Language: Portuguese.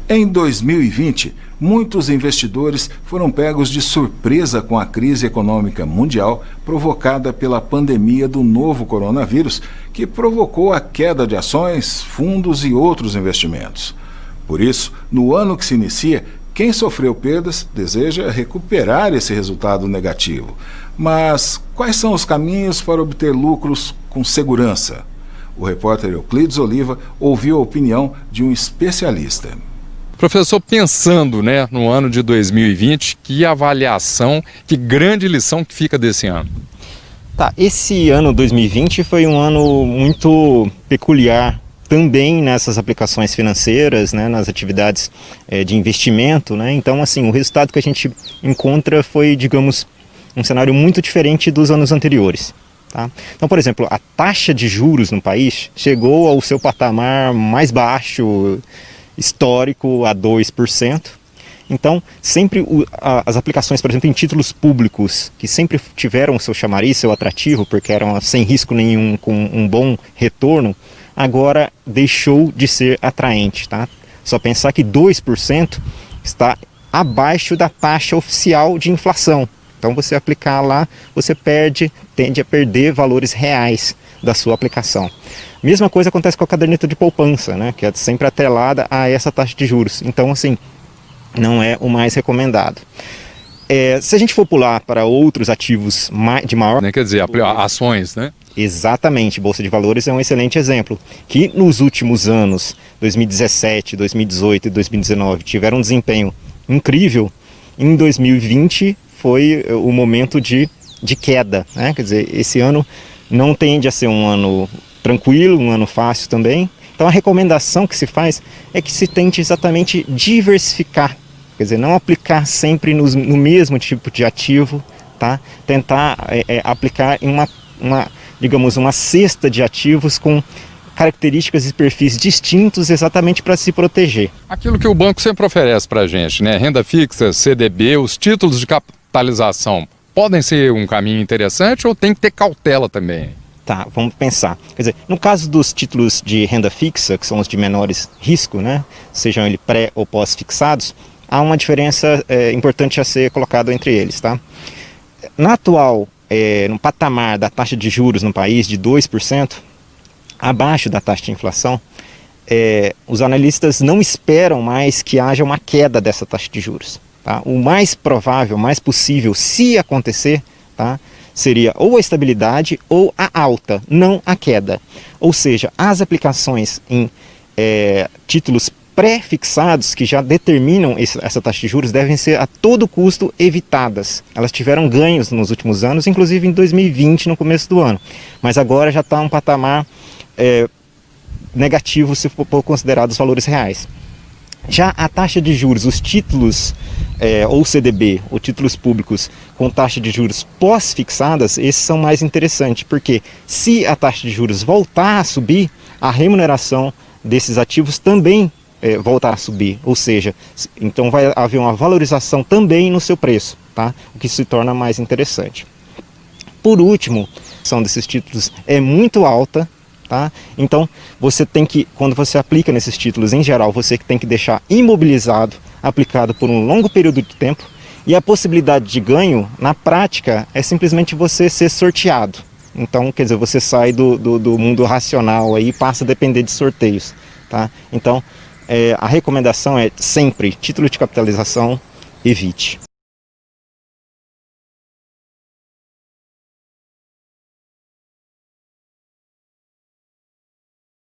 Em 2020, muitos investidores foram pegos de surpresa com a crise econômica mundial provocada pela pandemia do novo coronavírus, que provocou a queda de ações, fundos e outros investimentos. Por isso, no ano que se inicia, quem sofreu perdas deseja recuperar esse resultado negativo. Mas quais são os caminhos para obter lucros com segurança? O repórter Euclides Oliva ouviu a opinião de um especialista. Professor, pensando no ano de 2020, que avaliação, que grande lição que fica desse ano? Esse ano 2020 foi um ano muito peculiar também nessas aplicações financeiras, nas atividades de investimento, Então, assim, o resultado que a gente encontra foi, digamos, um cenário muito diferente dos anos anteriores. Então, por exemplo, a taxa de juros no país chegou ao seu patamar mais baixo histórico a 2%. Então, sempre as aplicações, por exemplo, em títulos públicos, que sempre tiveram o seu chamariz, seu atrativo, porque eram sem risco nenhum, com um bom retorno, agora deixou de ser atraente. Só pensar que 2% está abaixo da taxa oficial de inflação. Então, você aplicar lá, você tende a perder valores reais da sua aplicação. Mesma coisa acontece com a caderneta de poupança, que é sempre atrelada a essa taxa de juros. Então, assim, não é o mais recomendado. Se a gente for pular para outros ativos de maior... Quer dizer, ações, Exatamente, Bolsa de Valores é um excelente exemplo, que nos últimos anos, 2017, 2018 e 2019, tiveram um desempenho incrível. Em 2020 foi o momento de queda, Quer dizer, esse ano não tende a ser um ano tranquilo, um ano fácil também. Então a recomendação que se faz é que se tente exatamente diversificar, quer dizer, não aplicar sempre no mesmo tipo de ativo, tentar aplicar em uma cesta de ativos com características e perfis distintos exatamente para se proteger. Aquilo que o banco sempre oferece para a gente, renda fixa, CDB, os títulos de capitalização, podem ser um caminho interessante ou tem que ter cautela também? Vamos pensar. Quer dizer, no caso dos títulos de renda fixa, que são os de menores risco, sejam eles pré ou pós-fixados, há uma diferença importante a ser colocada entre eles. Na atual, no patamar da taxa de juros no país de 2%, abaixo da taxa de inflação, os analistas não esperam mais que haja uma queda dessa taxa de juros. O mais provável, mais possível, se acontecer, seria ou a estabilidade ou a alta, não a queda. Ou seja, as aplicações em títulos pré-fixados que já determinam essa taxa de juros devem ser a todo custo evitadas. Elas tiveram ganhos nos últimos anos, inclusive em 2020, no começo do ano. Mas agora já está um patamar negativo se for considerado os valores reais. Já a taxa de juros, os títulos ou CDB, ou títulos públicos com taxa de juros pós-fixadas, esses são mais interessantes, porque se a taxa de juros voltar a subir, a remuneração desses ativos também voltar a subir, ou seja, então vai haver uma valorização também no seu preço, o que se torna mais interessante. Por último, a ação desses títulos é muito alta, então você tem que, quando você aplica nesses títulos em geral, você tem que deixar imobilizado, aplicado por um longo período de tempo, e a possibilidade de ganho, na prática, é simplesmente você ser sorteado. Então, quer dizer, você sai do mundo racional aí e passa a depender de sorteios. Então, a recomendação é sempre, título de capitalização, evite.